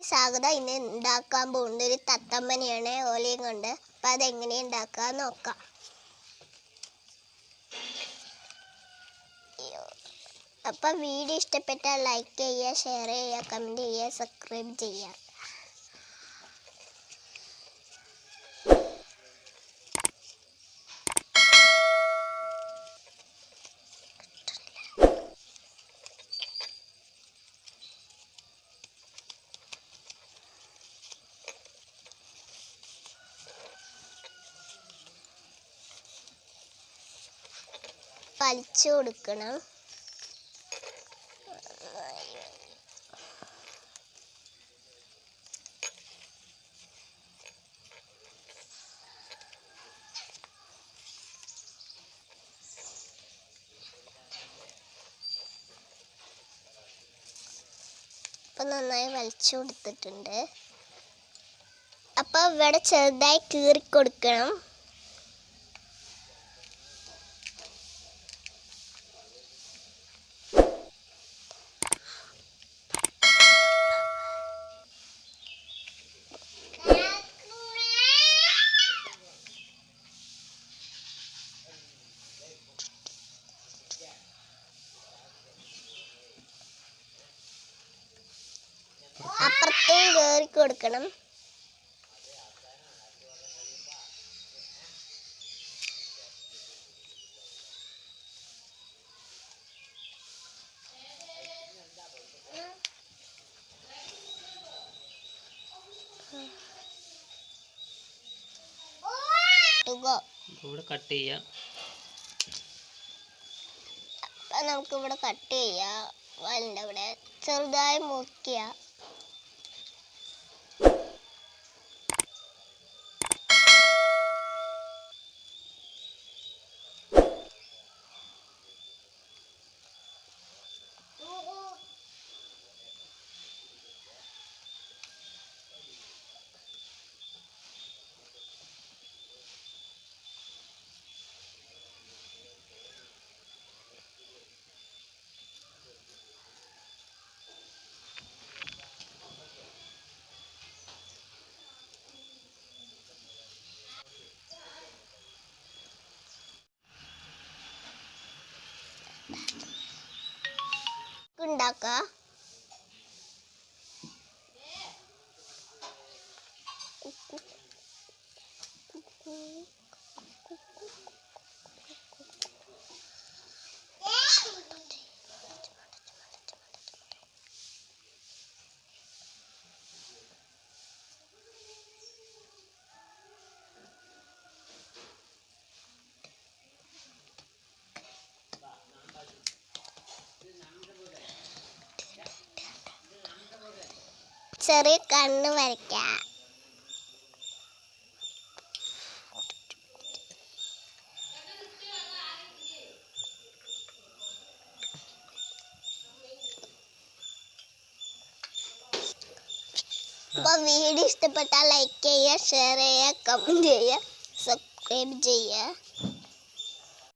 സാഗത ഇന്ന് ഉണ്ടാക്കാൻ പോകുന്ന ഒരു തത്തമ്മനെയാണ് ഓലയും കൊണ്ട്. അപ്പം അതെങ്ങനെ ഉണ്ടാക്കാൻ നോക്കാം. അപ്പം വീഡിയോ ഇഷ്ടപ്പെട്ടാൽ ലൈക്ക് ചെയ്യുക, ഷെയർ ചെയ്യുക, കമൻറ്റ് ചെയ്യുക, സബ്സ്ക്രൈബ് ചെയ്യുക. വലിച്ചു കൊടുക്കണം. അപ്പം നന്നായി വലിച്ചു കൊടുത്തിട്ടുണ്ട്. അപ്പം ഇവിടെ ചെറുതായി കീറി കൊടുക്കണം. അപ്പുറത്തും കയറി കൊടുക്കണം. ഇവിടെ കട്ട് ചെയ്യാം. അപ്പം നമുക്കിവിടെ കട്ട് ചെയ്യാം. വാലിൻ്റെ അവിടെ ചെറുതായി മുറിക്കുക. ഉണ്ടാക്കുക. ചെറിയ കണ്ണ് വരയ്ക്കാം. അപ്പോൾ വീഡിയോ ഇഷ്ടപ്പെട്ടാൽ ലൈക്ക് ചെയ്യുക, ഷെയർ ചെയ്യുക, കമൻറ്റ് ചെയ്യുക, സബ്സ്ക്രൈബ് ചെയ്യുക.